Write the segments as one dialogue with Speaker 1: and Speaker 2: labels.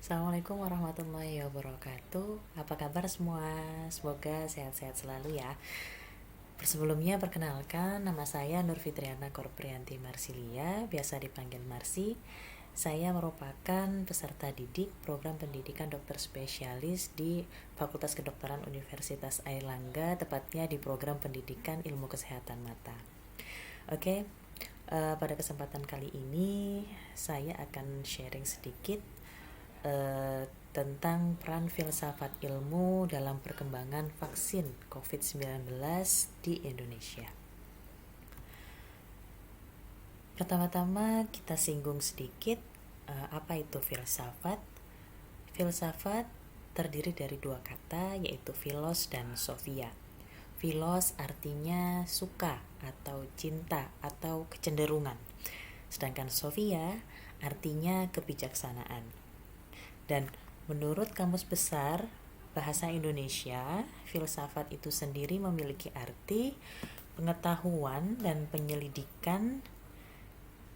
Speaker 1: Assalamualaikum warahmatullahi wabarakatuh. Apa kabar semua? Semoga sehat-sehat selalu ya. Sebelumnya perkenalkan, nama saya Nur Fitriana Korprianti Marsilia, biasa dipanggil Marsi. Saya merupakan peserta didik program pendidikan dokter spesialis di Fakultas Kedokteran Universitas Airlangga, tepatnya di program pendidikan ilmu kesehatan mata. Oke, pada kesempatan kali ini saya akan sharing sedikit tentang peran filsafat ilmu dalam perkembangan vaksin COVID-19 di Indonesia. Pertama-tama kita singgung sedikit apa itu filsafat. Filsafat terdiri dari dua kata, yaitu philos dan sophia. Philos artinya suka atau cinta atau kecenderungan, sedangkan sophia artinya kebijaksanaan. Dan menurut Kamus Besar Bahasa Indonesia, filsafat itu sendiri memiliki arti pengetahuan dan penyelidikan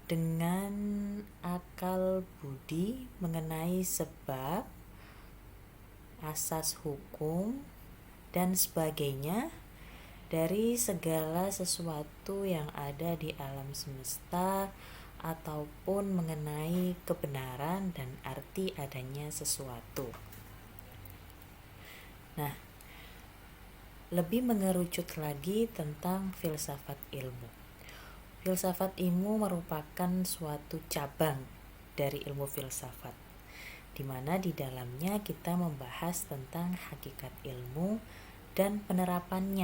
Speaker 1: dengan akal budi mengenai sebab, asas hukum, dan sebagainya dari segala sesuatu yang ada di alam semesta ataupun mengenai kebenaran dan arti adanya sesuatu. Nah, lebih mengerucut lagi tentang filsafat ilmu. Filsafat ilmu merupakan suatu cabang dari ilmu filsafat, di mana di dalamnya kita membahas tentang hakikat ilmu dan penerapan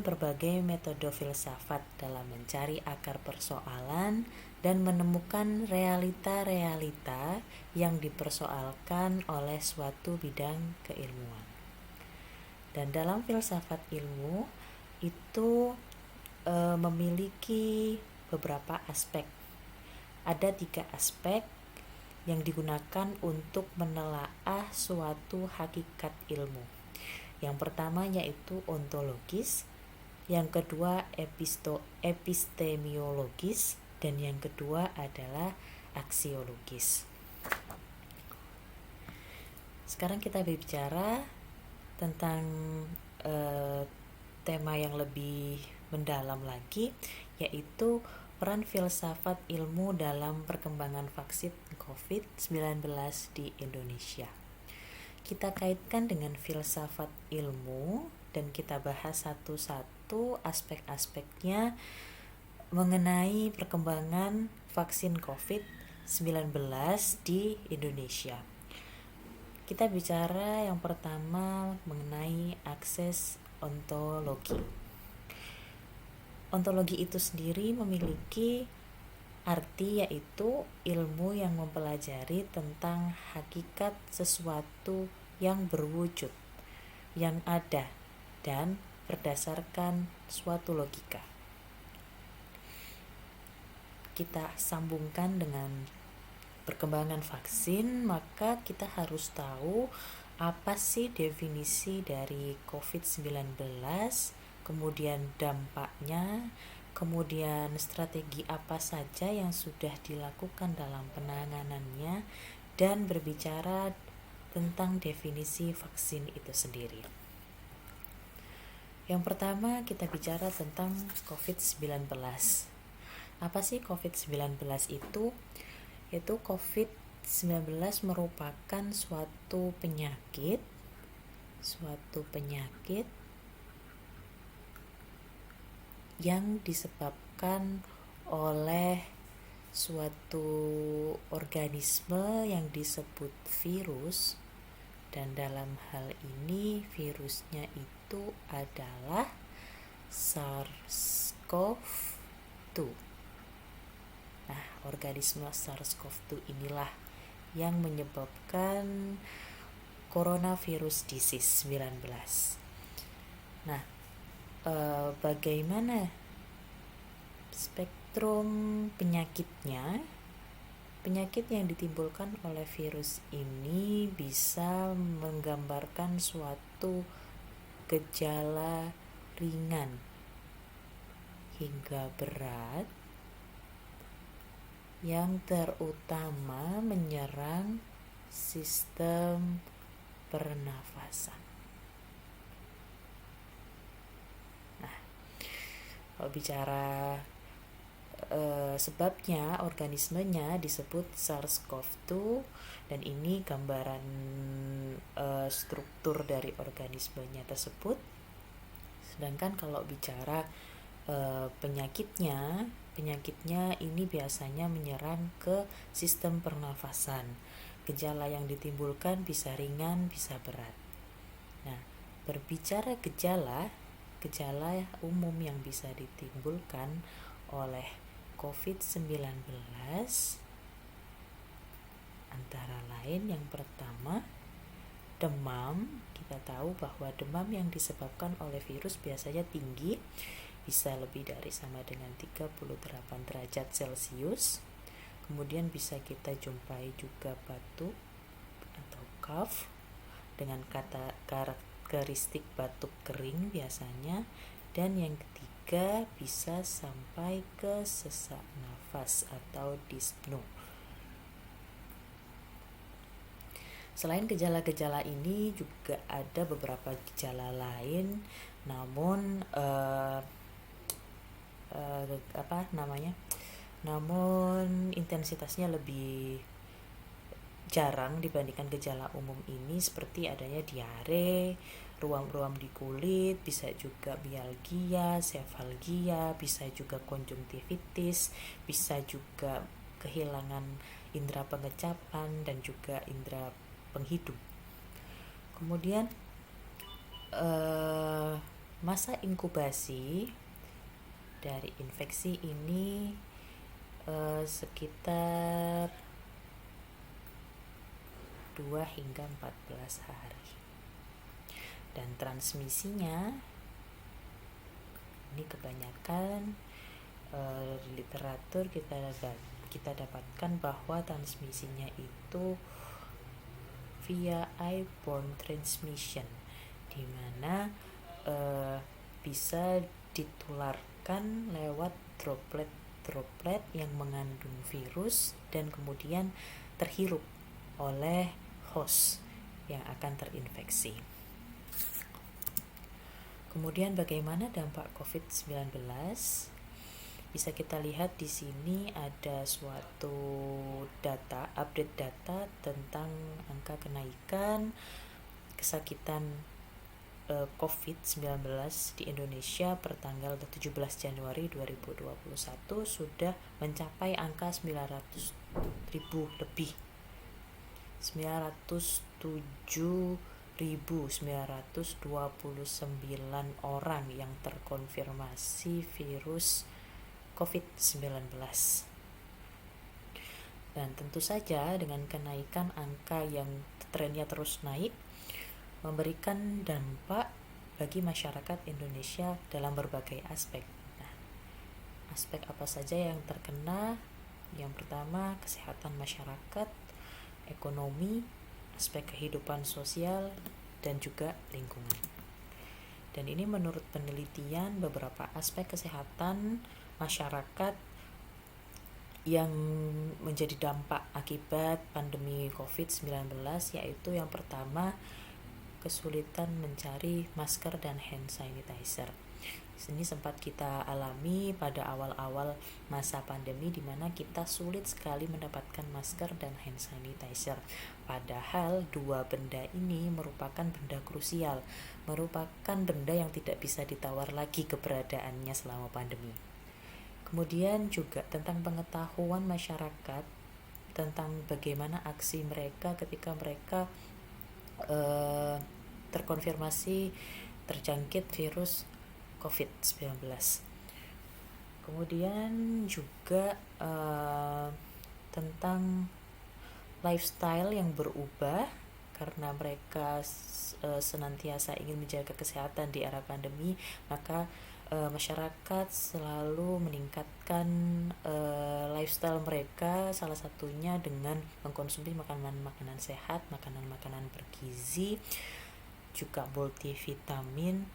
Speaker 1: berbagai metode filsafat dalam mencari akar persoalan dan menemukan realita-realita yang dipersoalkan oleh suatu bidang keilmuan. Dan dalam filsafat ilmu itu memiliki beberapa aspek. Ada 3 aspek yang digunakan untuk menelaah suatu hakikat ilmu. Yang pertama yaitu ontologis, yang kedua epistemiologis, dan yang kedua adalah aksiologis. Sekarang kita berbicara tentang tema yang lebih mendalam lagi, yaitu peran filsafat ilmu dalam perkembangan vaksin COVID-19 di Indonesia. Kita kaitkan dengan filsafat ilmu dan kita bahas satu-satu aspek-aspeknya mengenai perkembangan vaksin COVID-19 di Indonesia. Kita bicara yang pertama mengenai akses ontologi. Ontologi itu sendiri memiliki arti yaitu ilmu yang mempelajari tentang hakikat sesuatu yang berwujud, yang ada, dan berdasarkan suatu logika. Kita sambungkan dengan perkembangan vaksin, maka kita harus tahu apa sih definisi dari COVID-19, kemudian dampaknya, kemudian strategi apa saja yang sudah dilakukan dalam penanganannya, dan berbicara tentang definisi vaksin itu sendiri. Yang pertama kita bicara tentang COVID-19. Apa sih COVID-19 itu? Yaitu COVID-19 merupakan suatu penyakit yang disebabkan oleh suatu organisme yang disebut virus, dan dalam hal ini virusnya itu adalah SARS-CoV-2. Nah, organisme SARS-CoV-2 inilah yang menyebabkan coronavirus disease 19. Nah, bagaimana spektrum penyakitnya? Penyakit yang ditimbulkan oleh virus ini bisa menggambarkan suatu gejala ringan hingga berat yang terutama menyerang sistem pernafasan. Nah, kalau bicara sebabnya, organismenya disebut SARS-CoV-2 dan ini gambaran struktur dari organismenya tersebut. Sedangkan kalau bicara penyakitnya ini biasanya menyerang ke sistem pernafasan. Gejala yang ditimbulkan bisa ringan, bisa berat. Nah, berbicara gejala umum yang bisa ditimbulkan oleh COVID-19 antara lain yang pertama, demam. Kita tahu bahwa demam yang disebabkan oleh virus biasanya tinggi, bisa lebih dari sama dengan 38 derajat Celcius. Kemudian bisa kita jumpai juga batuk atau cough dengan karakteristik batuk kering biasanya. Dan yang ketiga bisa sampai ke sesak nafas atau dyspnea. Selain gejala-gejala ini juga ada beberapa gejala lain, namun namun intensitasnya lebih jarang dibandingkan gejala umum ini, seperti adanya diare, ruam-ruam di kulit, bisa juga mialgia, sefalgia, bisa juga konjungtivitis, bisa juga kehilangan indera pengecapan dan juga indera penghidup. Kemudian masa inkubasi dari infeksi ini sekitar 2 hingga 14 hari. Dan transmisinya ini kebanyakan literatur kita dapatkan bahwa transmisinya itu via airborne transmission, di mana bisa ditularkan lewat droplet yang mengandung virus dan kemudian terhirup oleh host yang akan terinfeksi. Kemudian bagaimana dampak COVID-19? Bisa kita lihat di sini ada suatu update data tentang angka kenaikan kesakitan COVID-19 di Indonesia per tanggal 17 Januari 2021 sudah mencapai angka 900.000 lebih. 907.929 orang yang terkonfirmasi virus COVID-19. Dan tentu saja dengan kenaikan angka yang trennya terus naik, memberikan dampak bagi masyarakat Indonesia dalam berbagai aspek. Nah, aspek apa saja yang terkena? Yang pertama, kesehatan masyarakat, ekonomi, aspek kehidupan sosial, dan juga lingkungan. Dan ini menurut penelitian beberapa aspek kesehatan masyarakat yang menjadi dampak akibat pandemi COVID-19, yaitu yang pertama, kesulitan mencari masker dan hand sanitizer. Ini sempat kita alami pada awal-awal masa pandemi, di mana kita sulit sekali mendapatkan masker dan hand sanitizer. Padahal dua benda ini merupakan benda krusial, merupakan benda yang tidak bisa ditawar lagi keberadaannya selama pandemi. Kemudian juga tentang pengetahuan masyarakat tentang bagaimana aksi mereka ketika mereka terkonfirmasi terjangkit virus COVID-19. Kemudian juga tentang lifestyle yang berubah karena mereka senantiasa ingin menjaga kesehatan di era pandemi, maka masyarakat selalu meningkatkan lifestyle mereka, salah satunya dengan mengkonsumsi makanan-makanan sehat, makanan-makanan bergizi, juga multivitamin,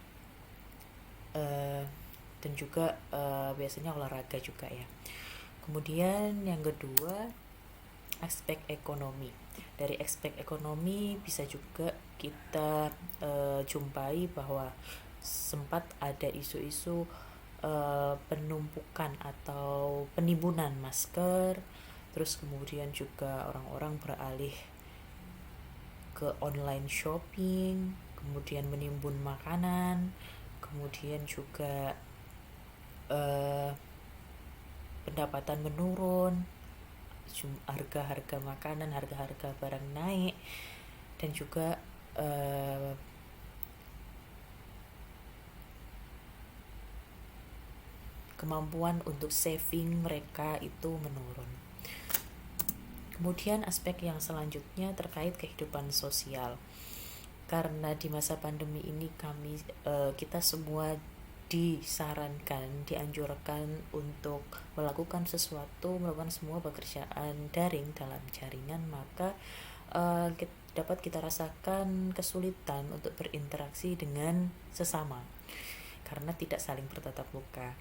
Speaker 1: dan juga biasanya olahraga juga ya. Kemudian yang kedua, aspek ekonomi. Dari aspek ekonomi bisa juga kita jumpai bahwa sempat ada isu-isu penumpukan atau penimbunan masker, terus kemudian juga orang-orang beralih ke online shopping, kemudian menimbun makanan, kemudian juga pendapatan menurun, harga-harga makanan, harga-harga barang naik, dan juga kemampuan untuk saving mereka itu menurun. Kemudian aspek yang selanjutnya terkait kehidupan sosial. Karena di masa pandemi ini kita semua dianjurkan untuk melakukan semua pekerjaan daring dalam jaringan, maka dapat kita rasakan kesulitan untuk berinteraksi dengan sesama karena tidak saling bertatap muka.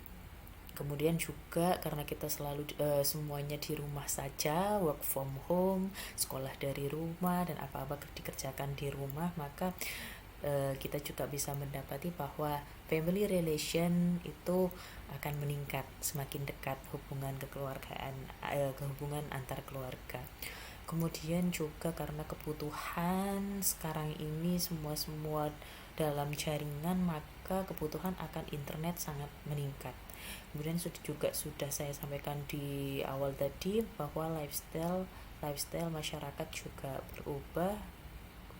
Speaker 1: Kemudian juga karena kita selalu semuanya di rumah saja, work from home, sekolah dari rumah, dan apa-apa dikerjakan di rumah, maka kita juga bisa mendapati bahwa family relation itu akan meningkat, semakin dekat hubungan kehubungan antar keluarga. Kemudian juga karena kebutuhan sekarang ini semua dalam jaringan, maka kebutuhan akan internet sangat meningkat. Kemudian sudah saya sampaikan di awal tadi bahwa lifestyle masyarakat juga berubah,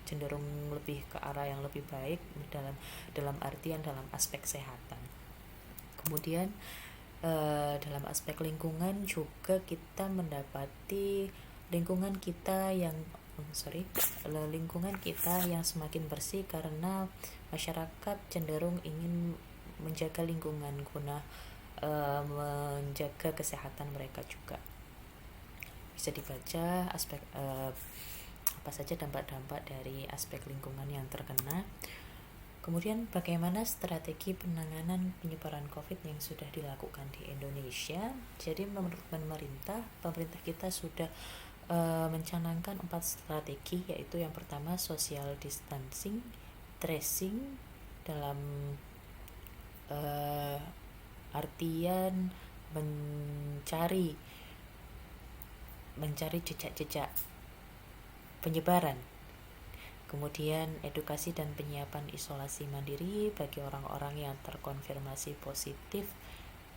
Speaker 1: cenderung lebih ke arah yang lebih baik dalam artian dalam aspek kesehatan. Kemudian dalam aspek lingkungan juga kita mendapati lingkungan kita yang semakin bersih karena masyarakat cenderung ingin menjaga lingkungan guna menjaga kesehatan mereka juga. Bisa dibaca aspek apa saja dampak-dampak dari aspek lingkungan yang terkena. Kemudian bagaimana strategi penanganan penyebaran COVID yang sudah dilakukan di Indonesia. Jadi menurut pemerintah kita sudah mencanangkan 4 strategi, yaitu yang pertama social distancing, tracing dalam artian mencari jejak-jejak penyebaran. Kemudian edukasi dan penyiapan isolasi mandiri bagi orang-orang yang terkonfirmasi positif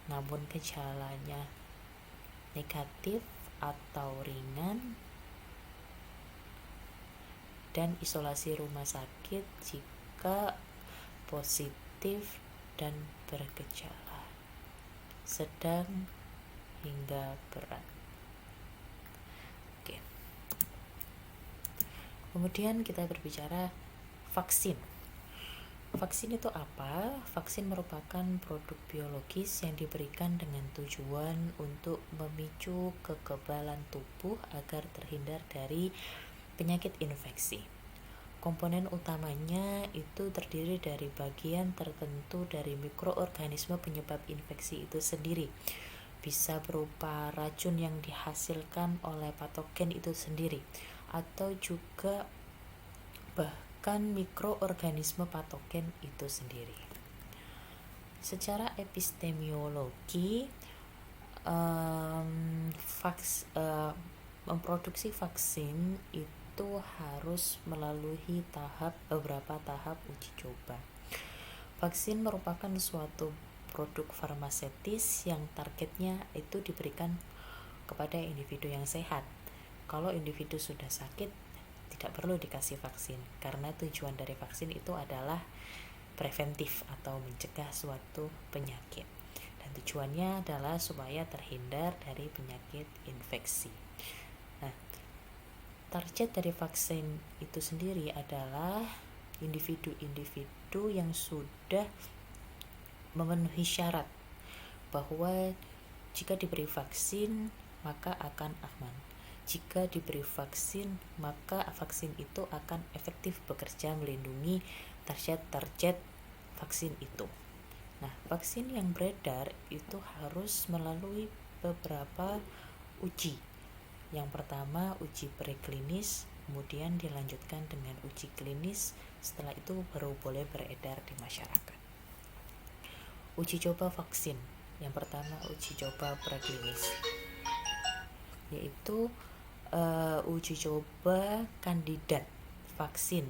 Speaker 1: namun gejalanya negatif atau ringan, dan isolasi rumah sakit jika positif dan bergejala sedang hingga berat. Oke. Kemudian kita berbicara vaksin. Vaksin itu apa? Vaksin merupakan produk biologis yang diberikan dengan tujuan untuk memicu kekebalan tubuh agar terhindar dari penyakit infeksi. Komponen utamanya itu terdiri dari bagian tertentu dari mikroorganisme penyebab infeksi itu sendiri. Bisa berupa racun yang dihasilkan oleh patogen itu sendiri, atau juga bahkan mikroorganisme patogen itu sendiri. Secara epistemologi, memproduksi vaksin itu harus melalui beberapa tahap uji coba. Vaksin merupakan suatu produk farmaseutis yang targetnya itu diberikan kepada individu yang sehat. Kalau individu sudah sakit, tidak perlu dikasih vaksin, karena tujuan dari vaksin itu adalah preventif atau mencegah suatu penyakit, dan tujuannya adalah supaya terhindar dari penyakit infeksi. Nah, target dari vaksin itu sendiri adalah individu-individu yang sudah memenuhi syarat bahwa jika diberi vaksin maka akan aman. Jika diberi vaksin, maka vaksin itu akan efektif bekerja melindungi target vaksin itu. Nah, vaksin yang beredar itu harus melalui beberapa uji. Yang pertama uji preklinis, kemudian dilanjutkan dengan uji klinis, setelah itu baru boleh beredar di masyarakat. Uji coba vaksin. Yang pertama uji coba preklinis, yaitu uji coba kandidat vaksin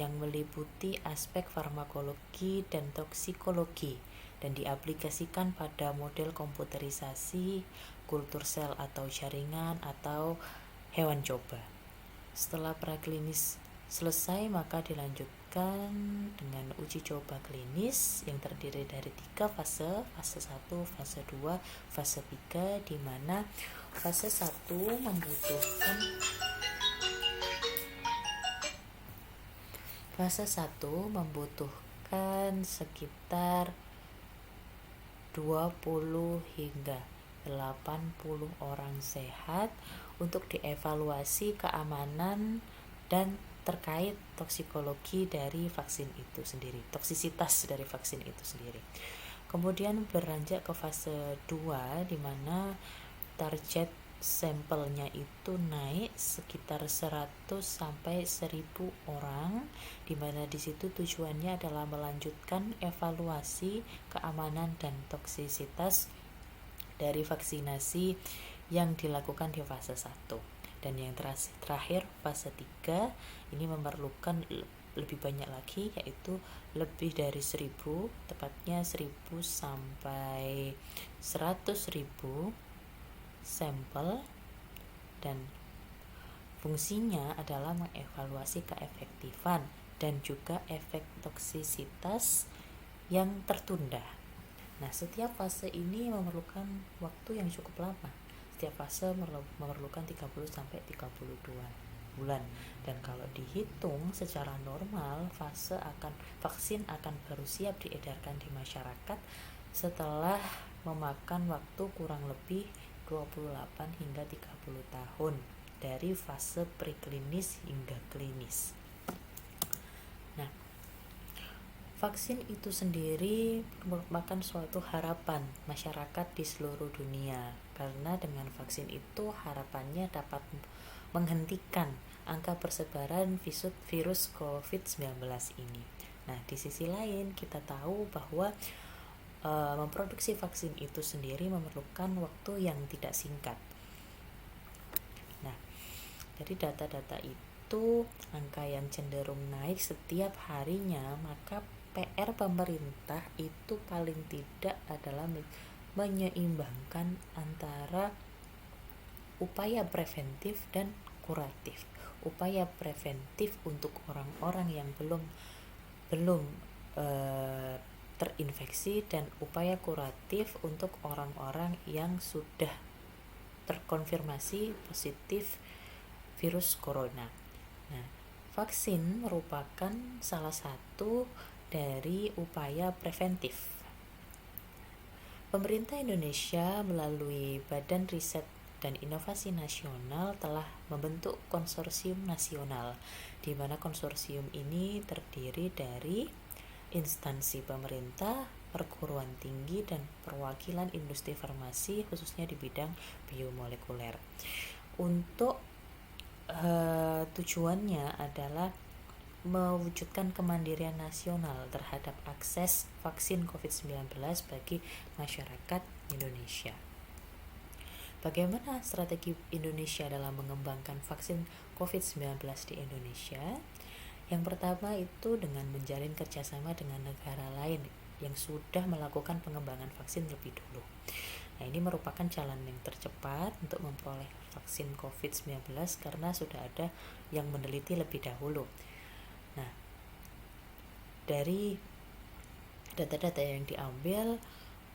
Speaker 1: yang meliputi aspek farmakologi dan toksikologi dan diaplikasikan pada model komputerisasi, kultur sel atau jaringan atau hewan coba. Setelah praklinis selesai, maka dilanjutkan dengan uji coba klinis yang terdiri dari 3 fase, fase 1, fase 2, fase 3, di mana fase 1 membutuhkan sekitar 20 hingga 80 orang sehat untuk dievaluasi keamanan dan terkait toksikologi dari vaksin itu sendiri, toksisitas dari vaksin itu sendiri. Kemudian beranjak ke fase 2 di mana target sampelnya itu naik sekitar 100 sampai 1000 orang, di mana di situ tujuannya adalah melanjutkan evaluasi keamanan dan toksisitas dari vaksinasi yang dilakukan di fase 1. Dan yang terakhir fase 3 ini memerlukan lebih banyak lagi, yaitu lebih dari 1000, tepatnya 1000 sampai 100.000 sampel, dan fungsinya adalah mengevaluasi keefektifan dan juga efek toksisitas yang tertunda. Nah, setiap fase ini memerlukan waktu yang cukup lama. Setiap fase memerlukan 30 sampai 32 bulan. Dan kalau dihitung secara normal, vaksin akan baru siap diedarkan di masyarakat setelah memakan waktu kurang lebih 28 hingga 30 tahun dari fase preklinis hingga klinis. Nah, vaksin itu sendiri merupakan suatu harapan masyarakat di seluruh dunia, karena dengan vaksin itu harapannya dapat menghentikan angka persebaran virus COVID-19 ini. Nah, di sisi lain kita tahu bahwa memproduksi vaksin itu sendiri memerlukan waktu yang tidak singkat. Nah, dari data-data itu, angka yang cenderung naik setiap harinya, maka PR pemerintah itu paling tidak adalah menyeimbangkan antara upaya preventif dan kuratif. Upaya preventif untuk orang-orang yang belum terinfeksi, dan upaya kuratif untuk orang-orang yang sudah terkonfirmasi positif virus corona. Nah, vaksin merupakan salah satu dari upaya preventif. Pemerintah Indonesia melalui Badan Riset dan Inovasi Nasional telah membentuk konsorsium nasional, di mana konsorsium ini terdiri dari instansi pemerintah, perguruan tinggi, dan perwakilan industri farmasi khususnya di bidang biomolekuler. Untuk tujuannya adalah mewujudkan kemandirian nasional terhadap akses vaksin COVID-19 bagi masyarakat Indonesia. Bagaimana strategi Indonesia dalam mengembangkan vaksin COVID-19 di Indonesia? Yang pertama itu dengan menjalin kerjasama dengan negara lain yang sudah melakukan pengembangan vaksin lebih dulu. Nah, ini merupakan jalan yang tercepat untuk memperoleh vaksin COVID-19 karena sudah ada yang meneliti lebih dahulu. Nah, dari data-data yang diambil,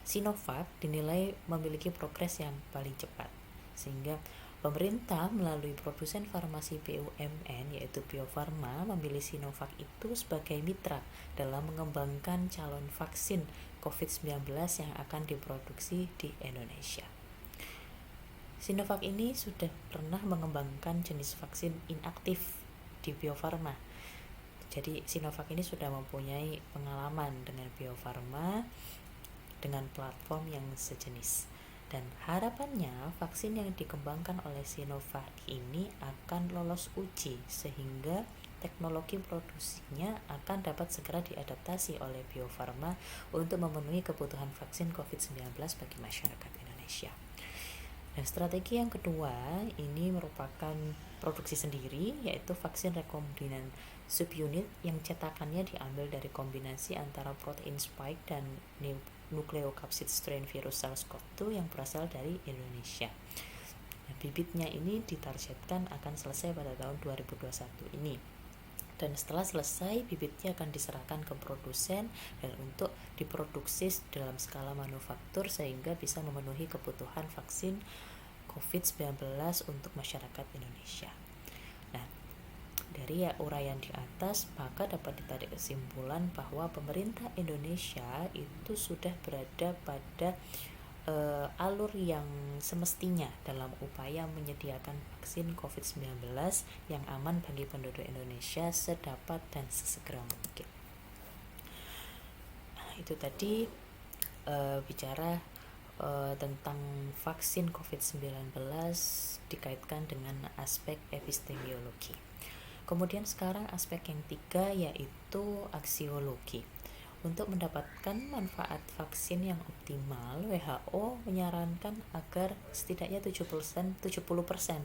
Speaker 1: Sinovac dinilai memiliki progres yang paling cepat, sehingga pemerintah melalui produsen farmasi BUMN yaitu Bio Farma memilih Sinovac itu sebagai mitra dalam mengembangkan calon vaksin COVID-19 yang akan diproduksi di Indonesia. Sinovac ini sudah pernah mengembangkan jenis vaksin inaktif di Bio Farma. Jadi Sinovac ini sudah mempunyai pengalaman dengan Bio Farma dengan platform yang sejenis. Dan harapannya vaksin yang dikembangkan oleh Sinovac ini akan lolos uji sehingga teknologi produksinya akan dapat segera diadaptasi oleh Bio Farma untuk memenuhi kebutuhan vaksin COVID-19 bagi masyarakat Indonesia. Dan strategi yang kedua ini merupakan produksi sendiri, yaitu vaksin rekombinan subunit yang cetakannya diambil dari kombinasi antara protein spike dan nukleokapsid strain virus SARS-CoV-2 yang berasal dari Indonesia. Nah, bibitnya ini ditargetkan akan selesai pada tahun 2021 ini. Dan setelah selesai, bibitnya akan diserahkan ke produsen dan untuk diproduksi dalam skala manufaktur sehingga bisa memenuhi kebutuhan vaksin COVID-19 untuk masyarakat Indonesia. Nah, dari uraian di atas, maka dapat ditarik kesimpulan bahwa pemerintah Indonesia itu sudah berada pada alur yang semestinya dalam upaya menyediakan vaksin COVID-19 yang aman bagi penduduk Indonesia sedapat dan sesegera mungkin. Nah, itu tadi bicara tentang vaksin COVID-19 dikaitkan dengan aspek epistemologi. Kemudian sekarang aspek yang ketiga yaitu aksiologi. Untuk mendapatkan manfaat vaksin yang optimal, WHO menyarankan agar setidaknya 70%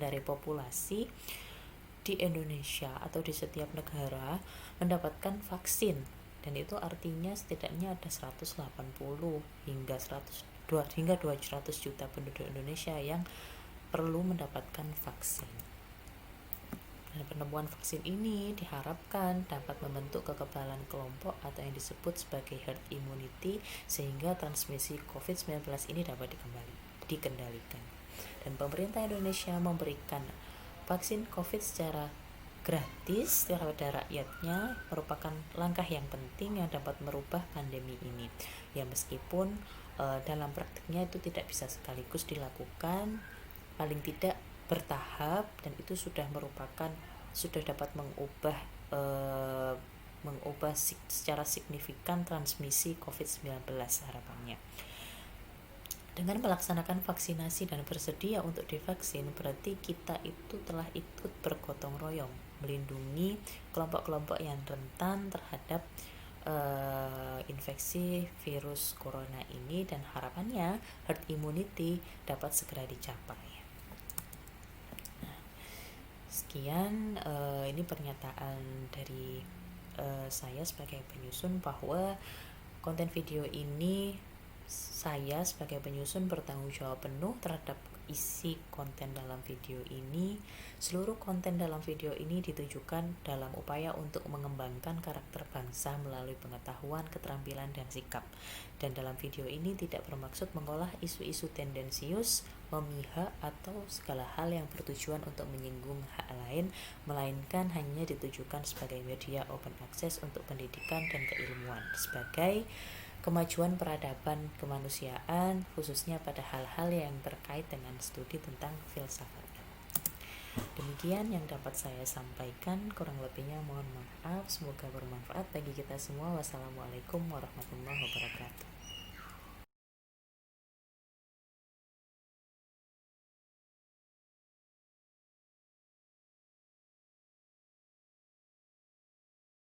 Speaker 1: dari populasi di Indonesia atau di setiap negara mendapatkan vaksin. Dan itu artinya setidaknya ada 180 hingga 200 juta penduduk Indonesia yang perlu mendapatkan vaksin. Dan penemuan vaksin ini diharapkan dapat membentuk kekebalan kelompok atau yang disebut sebagai herd immunity sehingga transmisi COVID-19 ini dapat dikendalikan. Dan pemerintah Indonesia memberikan vaksin COVID secara gratis kepada rakyatnya merupakan langkah yang penting yang dapat merubah pandemi ini. Ya meskipun dalam praktiknya itu tidak bisa sekaligus dilakukan, paling tidak bertahap, dan itu sudah dapat mengubah secara signifikan transmisi COVID-19 harapannya. Dengan melaksanakan vaksinasi dan bersedia untuk divaksin, berarti kita itu telah ikut bergotong royong melindungi kelompok-kelompok yang rentan terhadap infeksi virus corona ini, dan harapannya herd immunity dapat segera dicapai. Sekian ini pernyataan dari saya sebagai penyusun bahwa konten video ini saya sebagai penyusun bertanggung jawab penuh terhadap isi konten dalam video ini. Seluruh konten dalam video ini ditujukan dalam upaya untuk mengembangkan karakter bangsa melalui pengetahuan, keterampilan, dan sikap. Dan dalam video ini tidak bermaksud mengolah isu-isu tendensius, memihak, atau segala hal yang bertujuan untuk menyinggung hak lain, melainkan hanya ditujukan sebagai media open access untuk pendidikan dan keilmuan, sebagai kemajuan peradaban kemanusiaan, khususnya pada hal-hal yang terkait dengan studi tentang filsafat. Demikian yang dapat saya sampaikan, kurang lebihnya mohon maaf, semoga bermanfaat bagi kita semua. Wassalamualaikum warahmatullahi wabarakatuh.